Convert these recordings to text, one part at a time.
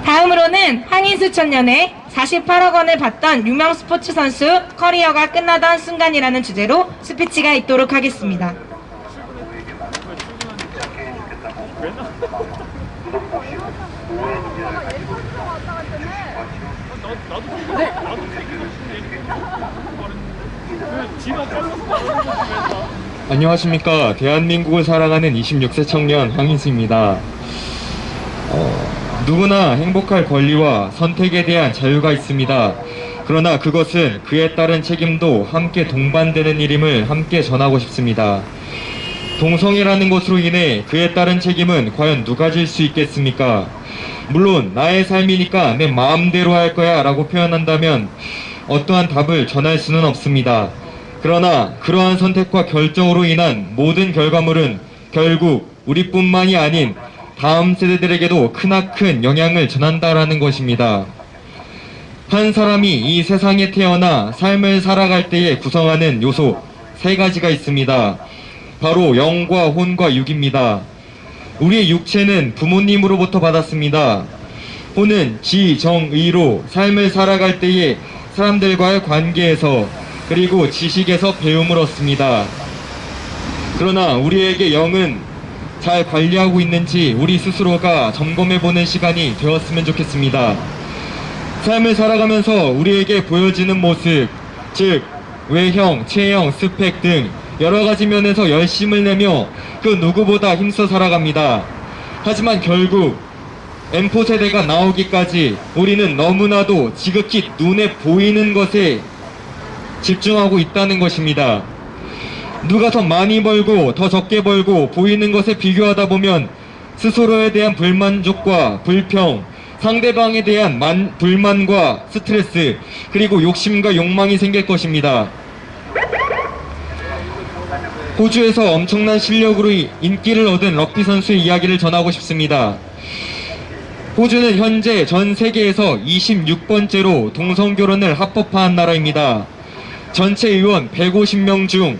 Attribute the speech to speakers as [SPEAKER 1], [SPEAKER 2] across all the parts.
[SPEAKER 1] 다음으로는 항인수천년에 48억 원을 받던 유명 스포츠 선수 커리어가 끝나던 순간이라는 주제로 스피치가 있도록 하겠습니다.
[SPEAKER 2] 안녕하십니까. 대한민국을 사랑하는 26세 청년 황인수입니다. 누구나 행복할 권리와 선택에 대한 자유가 있습니다. 그러나 그것은 그에 따른 책임도 함께 동반되는 일임을 함께 전하고 싶습니다. 동성애라는 것으로 인해 그에 따른 책임은 과연 누가 질 수 있겠습니까? 물론 나의 삶이니까 내 마음대로 할 거야 라고 표현한다면 어떠한 답을 전할 수는 없습니다. 그러나 그러한 선택과 결정으로 인한 모든 결과물은 결국 우리뿐만이 아닌 다음 세대들에게도 크나큰 영향을 전한다라는 것입니다. 한 사람이 이 세상에 태어나 삶을 살아갈 때에 구성하는 요소 3가지가 있습니다. 바로 영과 혼과 육입니다. 우리의 육체는 부모님으로부터 받았습니다. 혼은 지, 정, 의로 삶을 살아갈 때에 사람들과의 관계에서 그리고 지식에서 배움을 얻습니다. 그러나 우리에게 영은 잘 관리하고 있는지 우리 스스로가 점검해보는 시간이 되었으면 좋겠습니다. 삶을 살아가면서 우리에게 보여지는 모습, 즉 외형, 체형, 스펙 등 여러가지 면에서 열심을 내며 그 누구보다 힘써 살아갑니다. 하지만 결국 M4세대가 나오기까지 우리는 너무나도 지극히 눈에 보이는 것에 집중하고 있다는 것입니다. 누가 더 많이 벌고 더 적게 벌고 보이는 것에 비교하다 보면 스스로에 대한 불만족과 불평, 상대방에 대한 불만과 스트레스, 그리고 욕심과 욕망이 생길 것입니다. 호주에서 엄청난 실력으로 인기를 얻은 럭비 선수의 이야기를 전하고 싶습니다. 호주는 현재 전 세계에서 26번째로 동성결혼을 합법화한 나라입니다. 전체 의원 150명 중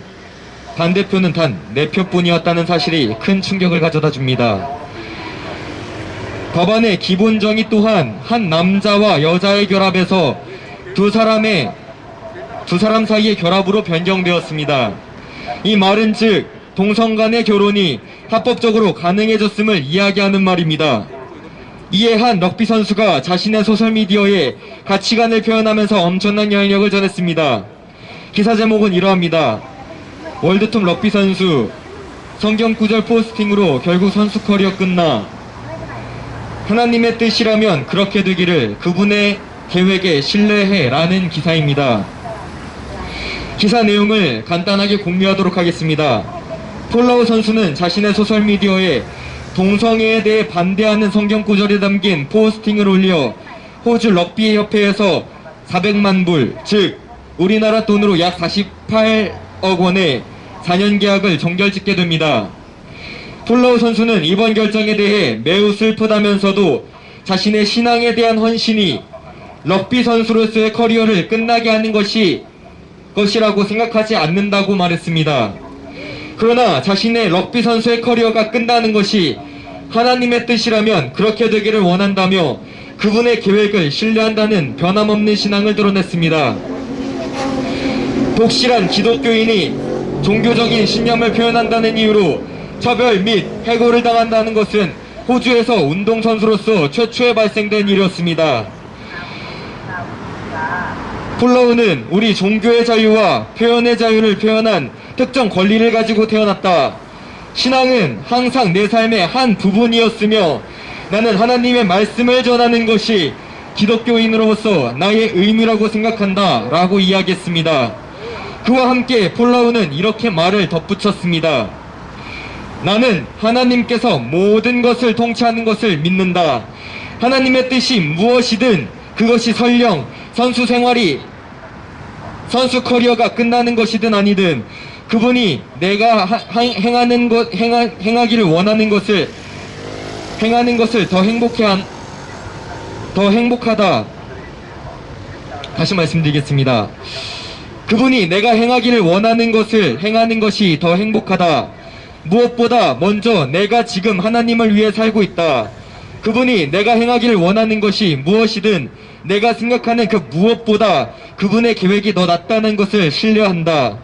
[SPEAKER 2] 반대표는 단 4표뿐이었다는 사실이 큰 충격을 가져다 줍니다. 법안의 기본 정의 또한 한 남자와 여자의 결합에서 두 사람 사이의 결합으로 변경되었습니다. 이 말은 즉 동성 간의 결혼이 합법적으로 가능해졌음을 이야기하는 말입니다. 이에 한 럭비 선수가 자신의 소셜미디어에 가치관을 표현하면서 엄청난 영향력을 전했습니다. 기사 제목은 이러합니다. 월드톱 럭비 선수, 성경 구절 포스팅으로 결국 선수 커리어 끝나. 하나님의 뜻이라면 그렇게 되기를, 그분의 계획에 신뢰해 라는 기사입니다. 기사 내용을 간단하게 공유하도록 하겠습니다. 폴라우 선수는 자신의 소셜미디어에 동성애에 대해 반대하는 성경 구절이 담긴 포스팅을 올려 호주 럭비 협회에서 400만 불, 즉 우리나라 돈으로 약 48억 원의 4년 계약을 정결짓게 됩니다. 폴라우 선수는 이번 결정에 대해 매우 슬프다면서도 자신의 신앙에 대한 헌신이 럭비 선수로서의 커리어를 끝나게 하는 것이라고 생각하지 않는다고 말했습니다. 그러나 자신의 럭비 선수의 커리어가 끝나는 것이 하나님의 뜻이라면 그렇게 되기를 원한다며 그분의 계획을 신뢰한다는 변함없는 신앙을 드러냈습니다. 독실한 기독교인이 종교적인 신념을 표현한다는 이유로 처벌 및 해고를 당한다는 것은 호주에서 운동선수로서 최초에 발생된 일이었습니다. 폴라우는 우리 종교의 자유와 표현의 자유를 표현한 특정 권리를 가지고 태어났다. 신앙은 항상 내 삶의 한 부분이었으며 나는 하나님의 말씀을 전하는 것이 기독교인으로서 나의 의무라고 생각한다 라고 이야기했습니다. 그와 함께 폴라우는 이렇게 말을 덧붙였습니다. 나는 하나님께서 모든 것을 통치하는 것을 믿는다. 하나님의 뜻이 무엇이든 그것이 설령 선수 커리어가 끝나는 것이든 아니든 그분이 내가 행하기를 원하는 것을 행하는 것을 더 행복하다. 다시 말씀드리겠습니다. 그분이 내가 행하기를 원하는 것을 행하는 것이 더 행복하다. 무엇보다 먼저 내가 지금 하나님을 위해 살고 있다. 그분이 내가 행하기를 원하는 것이 무엇이든 내가 생각하는 그 무엇보다 그분의 계획이 더 낫다는 것을 신뢰한다.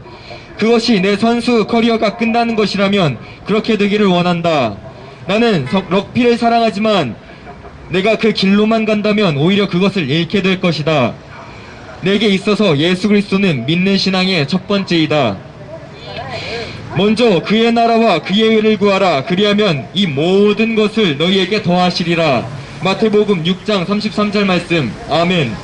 [SPEAKER 2] 그것이 내 선수 커리어가 끝나는 것이라면 그렇게 되기를 원한다. 나는 럭비를 사랑하지만 내가 그 길로만 간다면 오히려 그것을 잃게 될 것이다. 내게 있어서 예수 그리스도는 믿는 신앙의 첫 번째이다. 먼저 그의 나라와 그의 의를 구하라. 그리하면 이 모든 것을 너희에게 더하시리라. 마태복음 6장 33절 말씀. 아멘.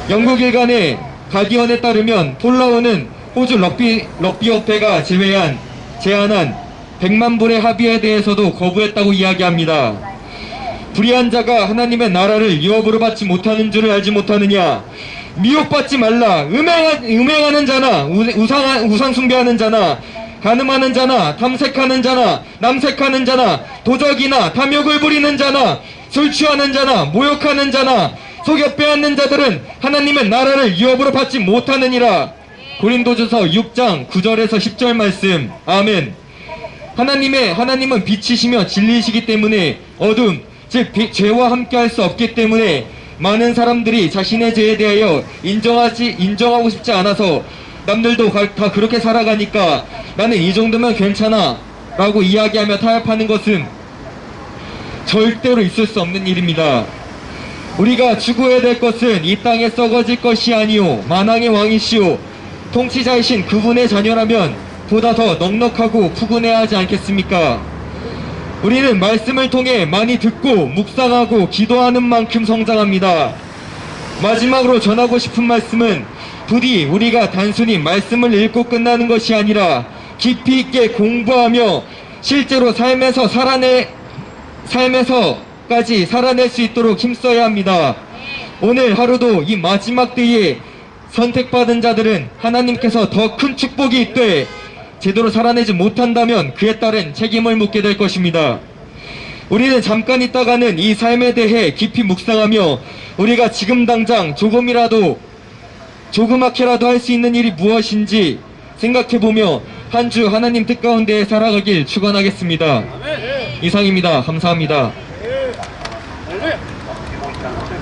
[SPEAKER 2] 영국 일간의 가디언에 따르면 폴라우는 호주 럭비협회가 제안한 100만 불의 합의에 대해서도 거부했다고 이야기합니다. 불의한 자가 하나님의 나라를 유업으로 받지 못하는 줄을 알지 못하느냐. 미혹받지 말라. 음행하는 자나 우상 숭배하는 자나 간음하는 자나 탐색하는 자나 남색하는 자나 도적이나 탐욕을 부리는 자나 술 취하는 자나 모욕하는 자나 속여 빼앗는 자들은 하나님의 나라를 유업으로 받지 못하느니라. 고린도전서 6장 9절에서 10절 말씀. 아멘. 하나님은 빛이시며 진리이시기 때문에 어둠, 즉 죄와 함께 할 수 없기 때문에 많은 사람들이 자신의 죄에 대하여 인정하고 싶지 않아서 남들도 다 그렇게 살아가니까 나는 이 정도면 괜찮아 라고 이야기하며 타협하는 것은 절대로 있을 수 없는 일입니다. 우리가 추구해야 될 것은 이 땅에 썩어질 것이 아니오 만왕의 왕이시오 통치자이신 그분의 자녀라면 보다 더 넉넉하고 푸근해야 하지 않겠습니까? 우리는 말씀을 통해 많이 듣고 묵상하고 기도하는 만큼 성장합니다. 마지막으로 전하고 싶은 말씀은 부디 우리가 단순히 말씀을 읽고 끝나는 것이 아니라 깊이 있게 공부하며 실제로 삶에서까지 살아낼 수 있도록 힘써야 합니다. 오늘 하루도 이 마지막 때에 선택받은 자들은 하나님께서 더 큰 축복이 있되 제대로 살아내지 못한다면 그에 따른 책임을 묻게 될 것입니다. 우리는 잠깐 있다가는 이 삶에 대해 깊이 묵상하며 우리가 지금 당장 조그맣게라도 할 수 있는 일이 무엇인지 생각해보며 한 주 하나님 뜻 가운데 살아가길 축원하겠습니다. 이상입니다. 감사합니다.